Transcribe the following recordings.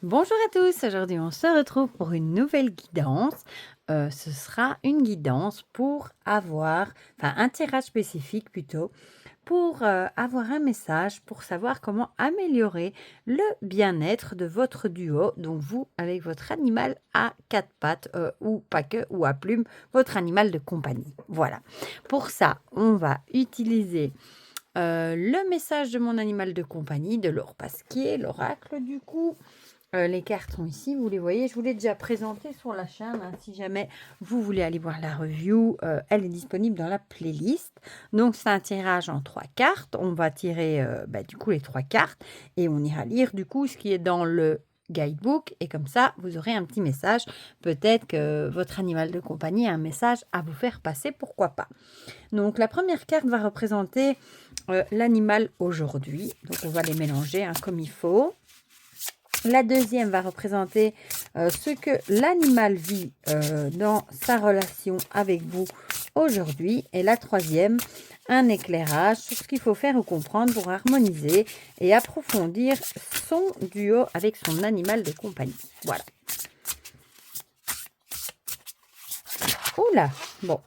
Bonjour à tous, aujourd'hui on se retrouve pour une nouvelle guidance. Ce sera une guidance pour avoir, enfin un tirage spécifique plutôt, pour avoir un message pour savoir comment améliorer le bien-être de votre duo, donc vous avec votre animal à quatre pattes ou pas que, ou à plumes, votre animal de compagnie. Voilà. Pour ça, on va utiliser le message de mon animal de compagnie, de Laure Pasquier, l'oracle du coup. Les cartes sont ici, vous les voyez. Je vous l'ai déjà présenté sur la chaîne. Si jamais vous voulez aller voir la review, elle est disponible dans la playlist. Donc, c'est un tirage en 3 cartes. On va tirer du coup les 3 cartes et on ira lire du coup ce qui est dans le guidebook. Et comme ça, vous aurez un petit message. Peut-être que votre animal de compagnie a un message à vous faire passer, pourquoi pas. Donc, la première carte va représenter l'animal aujourd'hui. Donc, on va les mélanger comme il faut. La deuxième va représenter ce que l'animal vit dans sa relation avec vous aujourd'hui. Et la troisième, un éclairage sur ce qu'il faut faire ou comprendre pour harmoniser et approfondir son duo avec son animal de compagnie. Voilà. Oula, bon.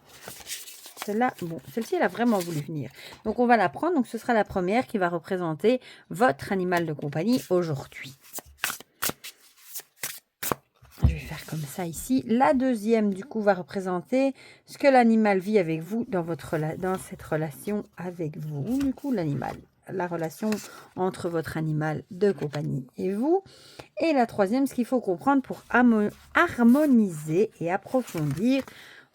Celle-ci, elle a vraiment voulu venir. Donc, on va la prendre. Donc, ce sera la première qui va représenter votre animal de compagnie aujourd'hui. Je vais faire comme ça ici. La deuxième, du coup, va représenter ce que l'animal vit avec vous dans cette relation avec vous. Du coup, l'animal, la relation entre votre animal de compagnie et vous. Et la troisième, ce qu'il faut comprendre pour harmoniser et approfondir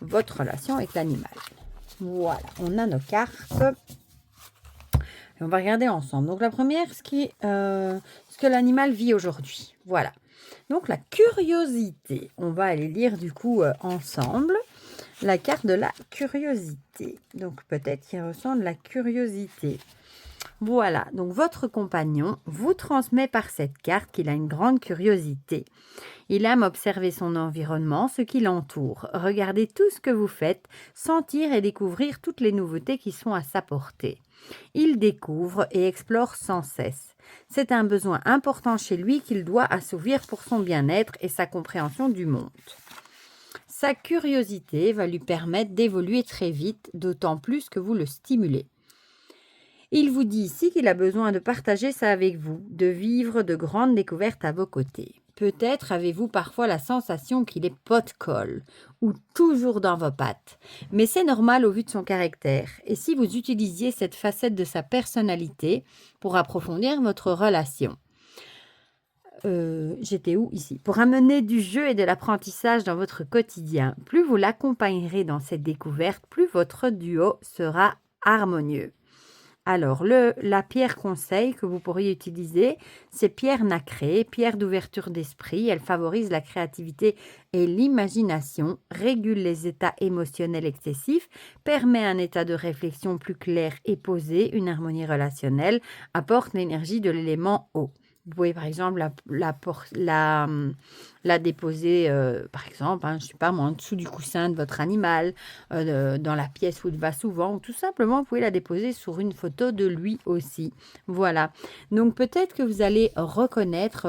votre relation avec l'animal. Voilà, on a nos cartes. Et on va regarder ensemble. Donc, la première, ce que l'animal vit aujourd'hui. Voilà. Donc, la curiosité. On va aller lire du coup ensemble la carte de la curiosité. Donc, peut-être qu'il ressent de la curiosité. Voilà. Donc, votre compagnon vous transmet par cette carte qu'il a une grande curiosité. Il aime observer son environnement, ce qui l'entoure, regarder tout ce que vous faites, sentir et découvrir toutes les nouveautés qui sont à sa portée. Il découvre et explore sans cesse. C'est un besoin important chez lui qu'il doit assouvir pour son bien-être et sa compréhension du monde. Sa curiosité va lui permettre d'évoluer très vite, d'autant plus que vous le stimulez. Il vous dit ici qu'il a besoin de partager ça avec vous, de vivre de grandes découvertes à vos côtés. Peut-être avez-vous parfois la sensation qu'il est pot-de-colle ou toujours dans vos pattes, mais c'est normal au vu de son caractère. Et si vous utilisiez cette facette de sa personnalité pour approfondir votre relation? J'étais où ici? Pour amener du jeu et de l'apprentissage dans votre quotidien, plus vous l'accompagnerez dans cette découverte, plus votre duo sera harmonieux. Alors, la pierre conseil que vous pourriez utiliser, c'est pierre nacrée, pierre d'ouverture d'esprit. Elle favorise la créativité et l'imagination, régule les états émotionnels excessifs, permet un état de réflexion plus clair et posé, une harmonie relationnelle, apporte l'énergie de l'élément eau. Vous pouvez par exemple la déposer, par exemple, je ne sais pas moi, en dessous du coussin de votre animal, dans la pièce où il va souvent, ou tout simplement, vous pouvez la déposer sur une photo de lui aussi. Voilà. Donc, peut-être que vous allez reconnaître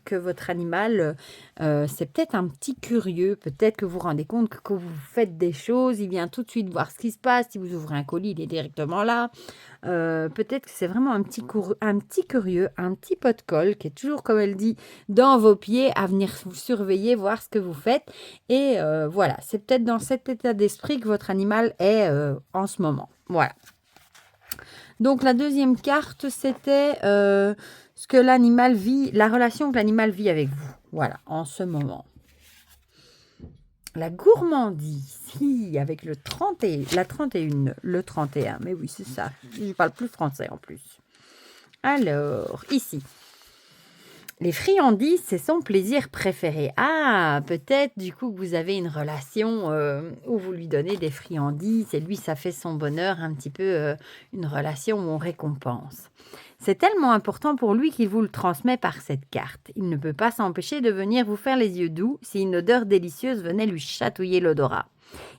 que votre animal, c'est peut-être un petit curieux. Peut-être que vous vous rendez compte que quand vous faites des choses, il vient tout de suite voir ce qui se passe. Si vous ouvrez un colis, il est directement là. Peut-être que c'est vraiment un petit curieux, un petit pot de colle qui est toujours, comme elle dit, dans vos pieds à venir vous surveiller, voir ce que vous faites. Et voilà, c'est peut-être dans cet état d'esprit que votre animal est en ce moment. Voilà. Donc, la deuxième carte, c'était ce que l'animal vit, la relation que l'animal vit avec vous. Voilà, en ce moment. La gourmandise, avec la 31, le 31. Mais oui, c'est ça. Je parle plus français en plus. Alors, ici. Les friandises, c'est son plaisir préféré. Ah, peut-être du coup que vous avez une relation où vous lui donnez des friandises et lui, ça fait son bonheur, un petit peu une relation où on récompense. C'est tellement important pour lui qu'il vous le transmet par cette carte. Il ne peut pas s'empêcher de venir vous faire les yeux doux si une odeur délicieuse venait lui chatouiller l'odorat.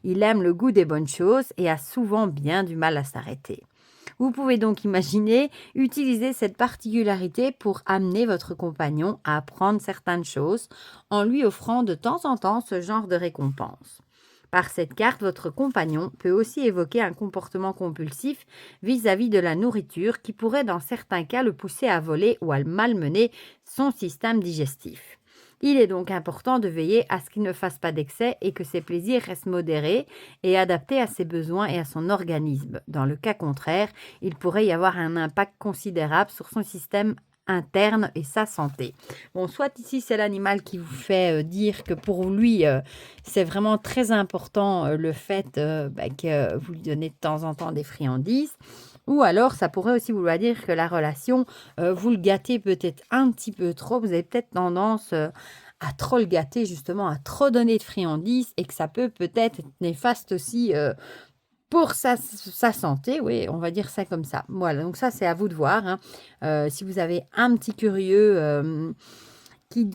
Il aime le goût des bonnes choses et a souvent bien du mal à s'arrêter. Vous pouvez donc imaginer utiliser cette particularité pour amener votre compagnon à apprendre certaines choses en lui offrant de temps en temps ce genre de récompense. Par cette carte, votre compagnon peut aussi évoquer un comportement compulsif vis-à-vis de la nourriture qui pourrait dans certains cas le pousser à voler ou à malmener son système digestif. Il est donc important de veiller à ce qu'il ne fasse pas d'excès et que ses plaisirs restent modérés et adaptés à ses besoins et à son organisme. Dans le cas contraire, il pourrait y avoir un impact considérable sur son système interne et sa santé. Bon, soit ici c'est l'animal qui vous fait dire que pour lui c'est vraiment très important le fait que vous lui donnez de temps en temps des friandises, ou alors ça pourrait aussi vouloir dire que la relation vous le gâtez peut-être un petit peu trop, vous avez peut-être tendance à trop le gâter, justement à trop donner de friandises, et que ça peut peut-être être néfaste aussi pour sa santé, oui, on va dire ça comme ça. Voilà, donc ça, c'est à vous de voir, hein. Si vous avez un petit curieux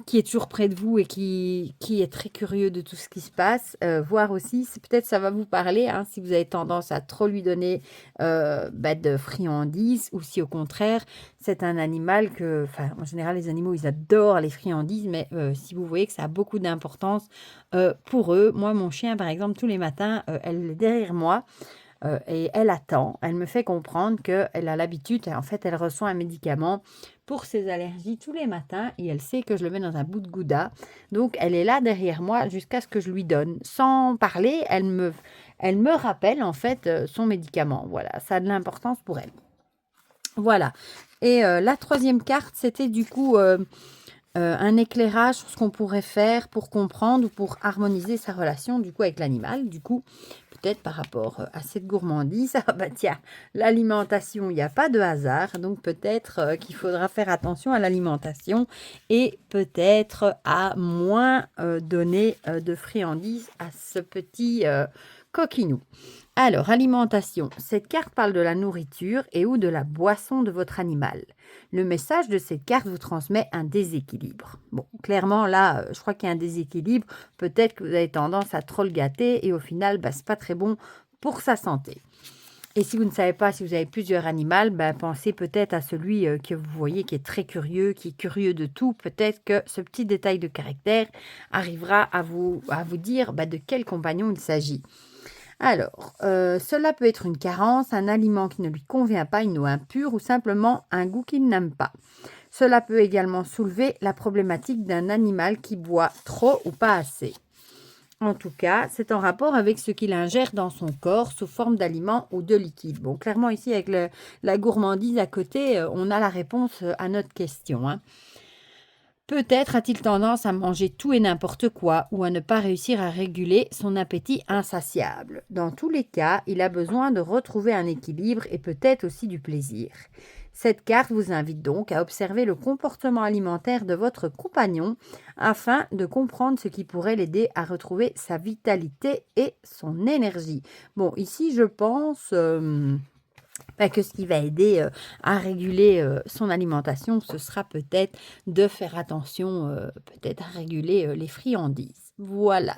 qui est toujours près de vous et qui est très curieux de tout ce qui se passe, voir aussi, peut-être ça va vous parler, hein, si vous avez tendance à trop lui donner de friandises, ou si au contraire, c'est un animal en général, les animaux, ils adorent les friandises, mais si vous voyez que ça a beaucoup d'importance pour eux. Moi, mon chien, par exemple, tous les matins, elle est derrière moi. Et elle attend, elle me fait comprendre qu'elle a l'habitude, en fait, elle reçoit un médicament pour ses allergies tous les matins et elle sait que je le mets dans un bout de gouda. Donc, elle est là derrière moi jusqu'à ce que je lui donne. Sans parler, elle me rappelle, en fait, son médicament. Voilà, ça a de l'importance pour elle. Voilà. Et la troisième carte, c'était du coup un éclairage sur ce qu'on pourrait faire pour comprendre ou pour harmoniser sa relation du coup avec l'animal. Du coup, peut-être par rapport à cette gourmandise, tiens, l'alimentation, il n'y a pas de hasard, donc peut-être qu'il faudra faire attention à l'alimentation et peut-être à moins donner de friandises à ce petit coquinou. Alors, alimentation. Cette carte parle de la nourriture et ou de la boisson de votre animal. Le message de cette carte vous transmet un déséquilibre. Bon, clairement, là, je crois qu'il y a un déséquilibre. Peut-être que vous avez tendance à trop le gâter et au final, c'est pas très bon pour sa santé. Et si vous ne savez pas si vous avez plusieurs animaux, pensez peut-être à celui que vous voyez qui est très curieux, qui est curieux de tout. Peut-être que ce petit détail de caractère arrivera à vous dire de quel compagnon il s'agit. Alors, cela peut être une carence, un aliment qui ne lui convient pas, une eau impure ou simplement un goût qu'il n'aime pas. Cela peut également soulever la problématique d'un animal qui boit trop ou pas assez. En tout cas, c'est en rapport avec ce qu'il ingère dans son corps sous forme d'aliments ou de liquide. Bon, clairement ici, avec la gourmandise à côté, on a la réponse à notre question, hein. Peut-être a-t-il tendance à manger tout et n'importe quoi ou à ne pas réussir à réguler son appétit insatiable. Dans tous les cas, il a besoin de retrouver un équilibre et peut-être aussi du plaisir. Cette carte vous invite donc à observer le comportement alimentaire de votre compagnon afin de comprendre ce qui pourrait l'aider à retrouver sa vitalité et son énergie. Bon, ici, je pense que ce qui va aider à réguler son alimentation, ce sera peut-être de faire attention peut-être à réguler les friandises. Voilà.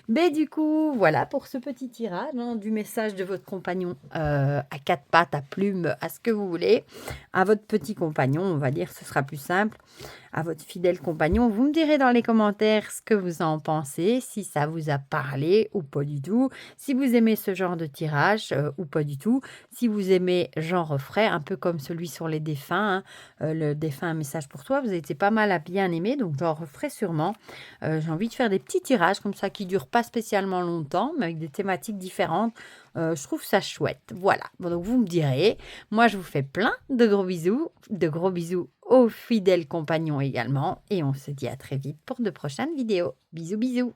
Mais du coup, voilà pour ce petit tirage du message de votre compagnon à quatre pattes, à plumes, à ce que vous voulez. À votre petit compagnon, on va dire, ce sera plus simple. À votre fidèle compagnon, vous me direz dans les commentaires ce que vous en pensez, si ça vous a parlé ou pas du tout, si vous aimez ce genre de tirage ou pas du tout, si vous aimez, j'en referai, un peu comme celui sur les défunts, hein, le défunt, un message pour toi, vous avez été pas mal à bien aimer, donc j'en referai sûrement. J'ai envie de faire des petits tirages comme ça qui ne durent pas spécialement longtemps, mais avec des thématiques différentes. Je trouve ça chouette. Voilà. Bon, donc vous me direz. Moi, je vous fais plein de gros bisous aux fidèles compagnons également. Et on se dit à très vite pour de prochaines vidéos. Bisous, bisous.